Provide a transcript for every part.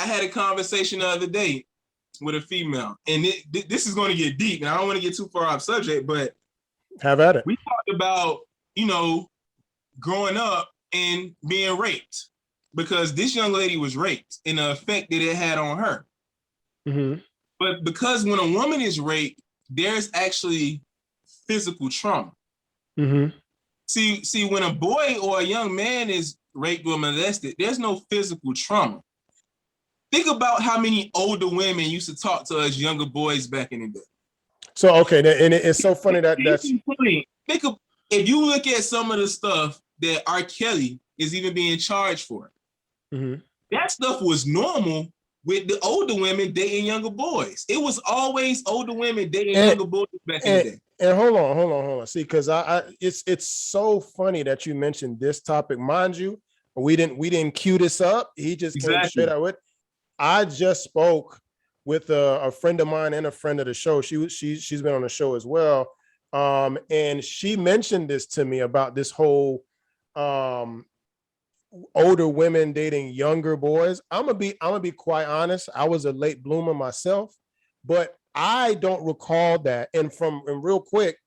had a conversation the other day with a female, and this is going to get deep, and I don't want to get too far off subject, but have at it. We talked about, growing up and being raped, because this young lady was raped and the effect that it had on her. Mm-hmm. But because when a woman is raped, there's actually physical trauma. Mm-hmm. See, when a boy or a young man is raped or molested, there's no physical trauma. Think about how many older women used to talk to us younger boys back in the day. So, okay, and it's so funny that's... Think of, if you look at some of the stuff that R. Kelly is even being charged for, mm-hmm. that stuff was normal with the older women dating younger boys. It was always older women dating younger boys back in the day. And hold on. See, because it's so funny that you mentioned this topic. Mind you, we didn't cue this up. He just came straight out with. I just spoke with a friend of mine and a friend of the show. She's been on the show as well. And she mentioned this to me about this whole older women dating younger boys. I'm gonna be quite honest. I was a late bloomer myself, but I don't recall that. And real quick,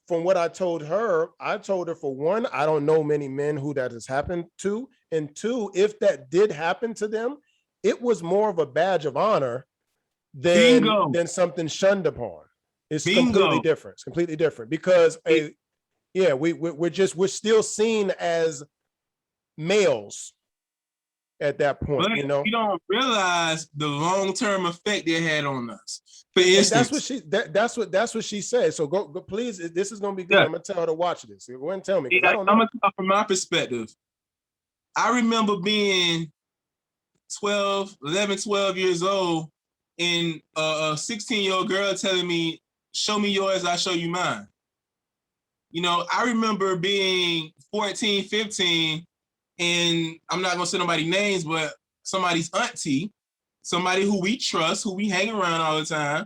from what I told her for one, I don't know many men who that has happened to, and two, if that did happen to them, it was more of a badge of honor than something shunned upon. It's completely different. It's completely different because we're still seen as males at that point. But you don't realize the long-term effect they had on us. For instance, that's what she said. So go please. This is gonna be good. Yeah. I'm gonna tell her to watch this. Go ahead and tell me. I'm gonna talk from my perspective. I remember being 12 years old, and a 16-year-old girl telling me, "Show me yours, I'll show you mine." I remember being 14, 15, and I'm not gonna say nobody's names, but somebody's auntie, somebody who we trust, who we hang around all the time,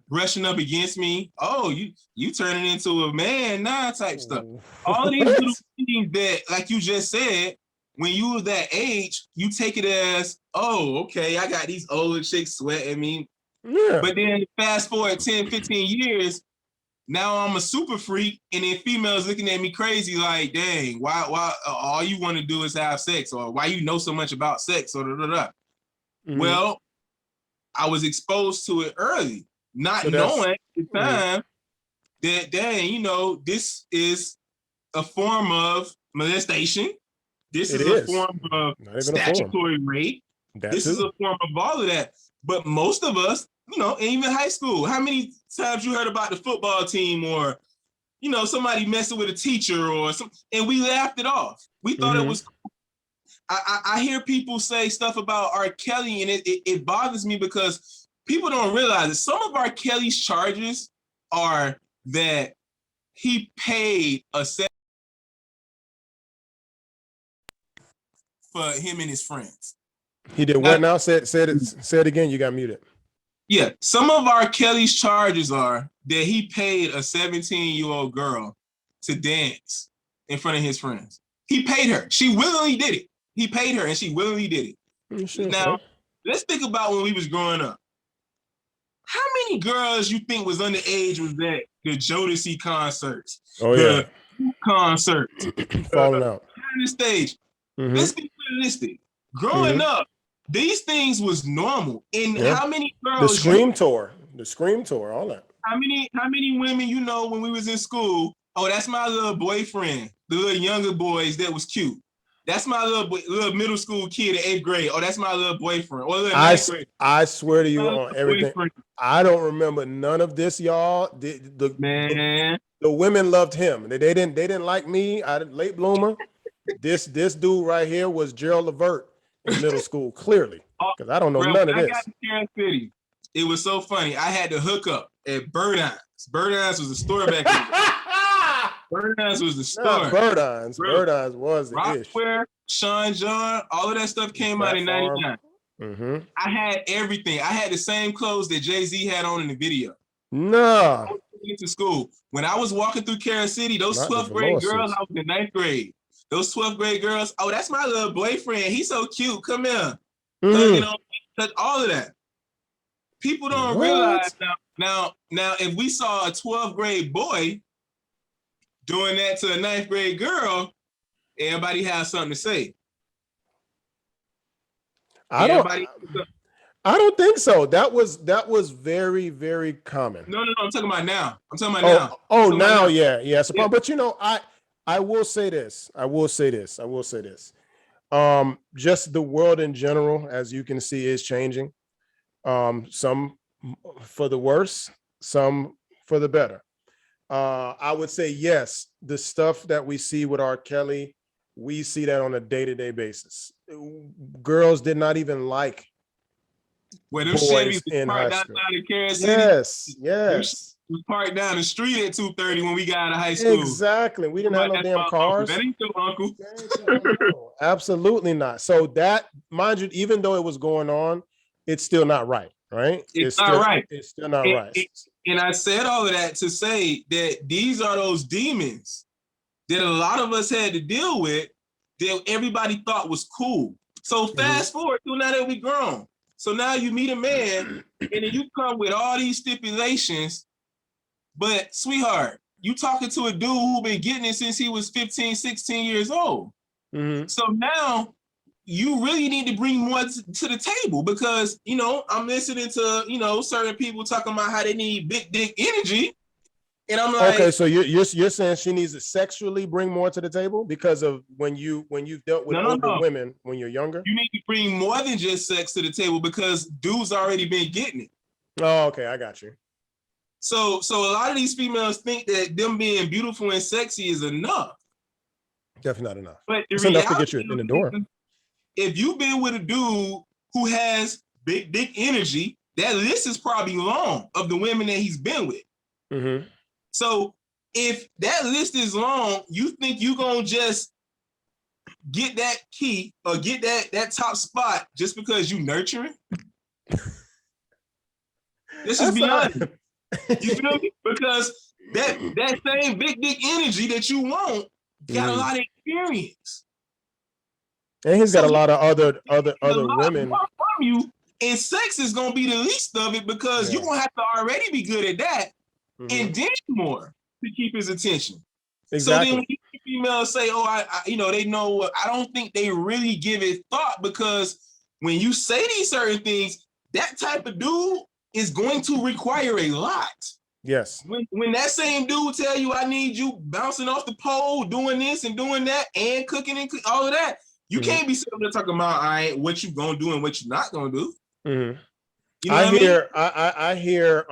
brushing up against me. Oh, you turning into a man now type stuff. All these little things that, like you just said, when you were that age, you take it as, oh, okay, I got these older chicks sweating me. Yeah. But then fast forward 10, 15 years, now I'm a super freak, and then females looking at me crazy like, dang, why all you want to do is have sex, or why you know so much about sex, or da-da-da. Mm-hmm. Well, I was exposed to it early, not knowing at the time that, dang, this is a form of molestation. This is a form of statutory rape. This is a form of all of that. But most of us, even high school, how many times you heard about the football team or, somebody messing with a teacher or something, and we laughed it off. We thought it was cool. I hear people say stuff about R. Kelly, and it bothers me because people don't realize that some of R. Kelly's charges are that he paid a set for him and his friends. He did what now? Say it again. You got muted. Yeah, some of R. Kelly's charges are that he paid a 17-year-old girl to dance in front of his friends. He paid her. She willingly did it. He paid her, and she willingly did it. Sure, now, let's think about when we was growing up. How many girls you think was underage was at the Jodeci concerts? Oh, yeah. Concerts. Falling out. On the stage. Mm-hmm. Let's be realistic. Growing up, these things was normal. And how many girls? The Scream tour, all that. How many women when we was in school? Oh, that's my little boyfriend. The little younger boys that was cute. That's my little middle school kid in 8th grade. Oh, that's my little boyfriend. Or little I swear to you on everything. Boyfriend. I don't remember none of this, y'all. The women loved him. They didn't like me. I late bloomer. This dude right here was Gerald Levert in middle school, clearly, because I don't know none of this. I got to Kansas City. It was so funny. I had to hook up at Bird Eyes. Bird Eyes was the store back then. Bird Eyes was the store. Bird Eyes was the Rockwear, Sean John, all of that stuff came out in 99. Mm-hmm. I had everything. I had the same clothes that Jay-Z had on in the video. No. To school. When I was walking through Kansas City, those 12th grade girls, I was in 9th grade. Those 12th grade girls, oh, that's my little boyfriend. He's so cute. Come here. hugging Mhm. on me, touch all of that. People don't realize What? now, if we saw a 12th grade boy doing that to a 9th grade girl, everybody has something to say. I don't. Everybody, I don't think so. That was very, very common. no, I'm talking about now. I'm talking about now. Oh, I'm talking about now, now. yeah, yeah. It's a Yeah. problem. But I will say this. I will say this. I will say this. Just the world in general, as you can see, is changing. Some for the worse, some for the better. I would say yes, the stuff that we see with R. Kelly, we see that on a day-to-day basis. Girls did not even like Where them boys Chevys was in high parked school. outside of Kansas City, Yes, them Chevys yes. was parked down the street at 2:30 when we got out of high school. Exactly. We didn't have no That's damn my uncle. That cars. ain't your uncle. No, absolutely not. So that, mind you, even though it was going on, it's still not right. Right? It's not right. It's still not And, right. and I said all of that to say that these are those demons that a lot of us had to deal with that everybody thought was cool. So fast forward to now that we grown. So now you meet a man and then you come with all these stipulations, but sweetheart, you talking to a dude who been getting it since he was 15, 16 years old. Mhm. So now you really need to bring more to the table because, I'm listening to, certain people talking about how they need big dick energy. And I'm like, Okay, so you're saying she needs to sexually bring more to the table because of when you've dealt with older no. women when you're younger? You need to bring more than just sex to the table because dudes already been getting it. Oh, okay, I got you. So a lot of these females think that them being beautiful and sexy is enough. Definitely not enough. But the It's enough to get reality you in the door. if you've been with a dude who has big dick energy, that list is probably long of the women that he's been with. Mm-hmm. So if that list is long, you think you're gonna just get that key or get that top spot just because you nurturing? Let's just be honest. You feel me? Because that same big dick energy that you want got a lot of experience. And he's got a lot of other women from you, and sex is gonna be the least of it because you're gonna have to already be good at that, and then more to keep his attention. Exactly. So then when females say, "Oh, I they know," I don't think they really give it thought because when you say these certain things, that type of dude is going to require a lot. Yes. When that same dude tell you, "I need you bouncing off the pole, doing this and doing that, and cooking and all of that," you can't be sitting there talking about, "All right, what you gonna do and what you're not gonna do." Mm-hmm. You know what I mean? I hear,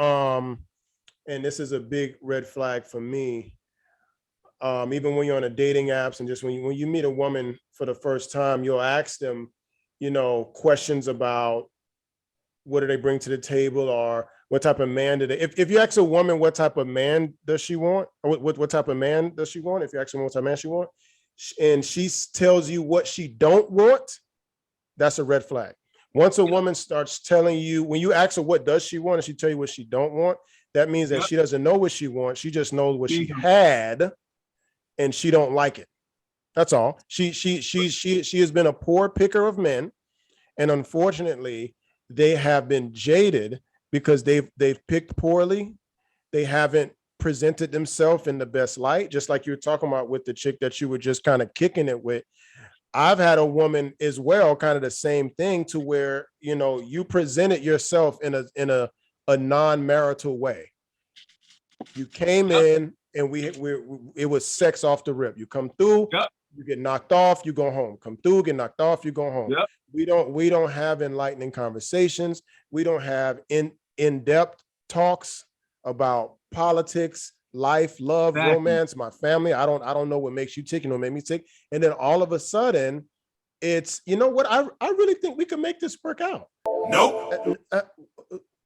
and this is a big red flag for me. Even when you're on a dating apps and just when you meet a woman for the first time, you'll ask them, questions about what do they bring to the table or what type of man do they, if you ask a woman what type of man does she want, or what type of man does she want, if you ask her what type of man she want, and she tells you what she don't want, that's a red flag. Once a woman starts telling you, when you ask her what does she want and she tell you what she don't want, that means that she doesn't know what she wants. She just knows what she had and she don't like it. That's all. She has been a poor picker of men, and unfortunately they have been jaded because they've picked poorly. They haven't presented themselves in the best light, just like you were talking about with the chick that you were just kind of kicking it with. I've had a woman as well, kind of the same thing, to where you presented yourself in a non-marital way. You came in and it was sex off the rip. You come through, you get knocked off, you go home. Come through, get knocked off, you go home. We don't have enlightening conversations. We don't have in-depth talks about politics, life, love, romance, my family. I don't know what makes you tick and what make me tick. And then all of a sudden, it's, what, I really think we can make this work out. Nope.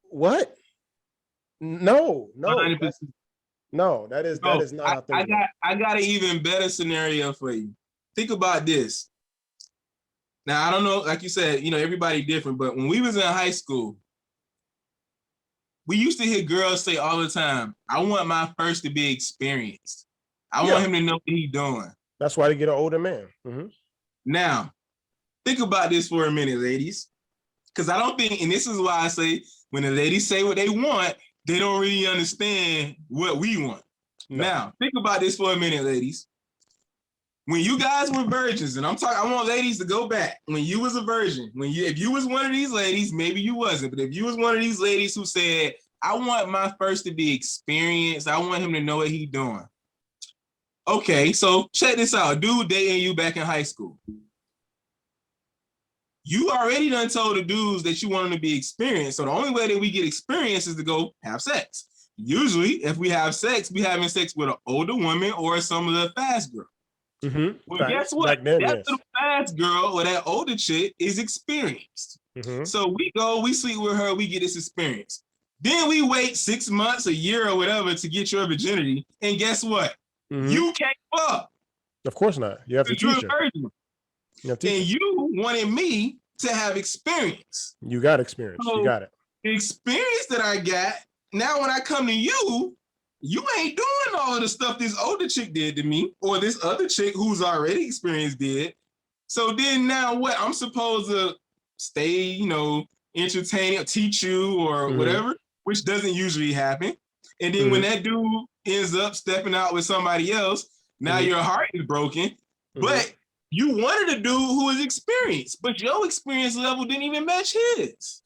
What? No, that is not how things work. I got an even better scenario for you. Think about this. Now, I don't know, like you said, everybody different, but when we was in high school, we used to hear girls say all the time, "I want my first to be experienced. I want him to know what he's doing." That's why they get an older man. Now, think about this for a minute, ladies. Because I don't think, and this is why I say when the ladies say what they want, they don't really understand what we want. No. Now, think about this for a minute, ladies. When you guys were virgins, and I want ladies to go back. When you was a virgin, if you was one of these ladies, maybe you wasn't, but if you was one of these ladies who said, I want my first to be experienced, I want him to know what he's doing. Okay, so check this out. Dude dating you back in high school. You already done told the dudes that you want them to be experienced. So the only way that we get experience is to go have sex. Usually, if we have sex, we having sex with an older woman or some of the fast girl. Mm-hmm. Well, guess what? That little fast girl or that older chick is experienced. Mm-hmm. So we sleep with her, we get this experience. Then we wait 6 months, a year, or whatever to get your virginity. And guess what? Mm-hmm. You can't fuck. Of course not. You have to teach her. And you wanted me to have experience. You got experience. So you got it. The experience that I got, now when I come to you, you ain't doing all of the stuff this older chick did to me, or this other chick who's already experienced did. So then now what? I'm supposed to stay, entertaining or teach you or whatever, which doesn't usually happen. And then when that dude ends up stepping out with somebody else, now your heart is broken. But you wanted a dude who is experienced, but your experience level didn't even match his.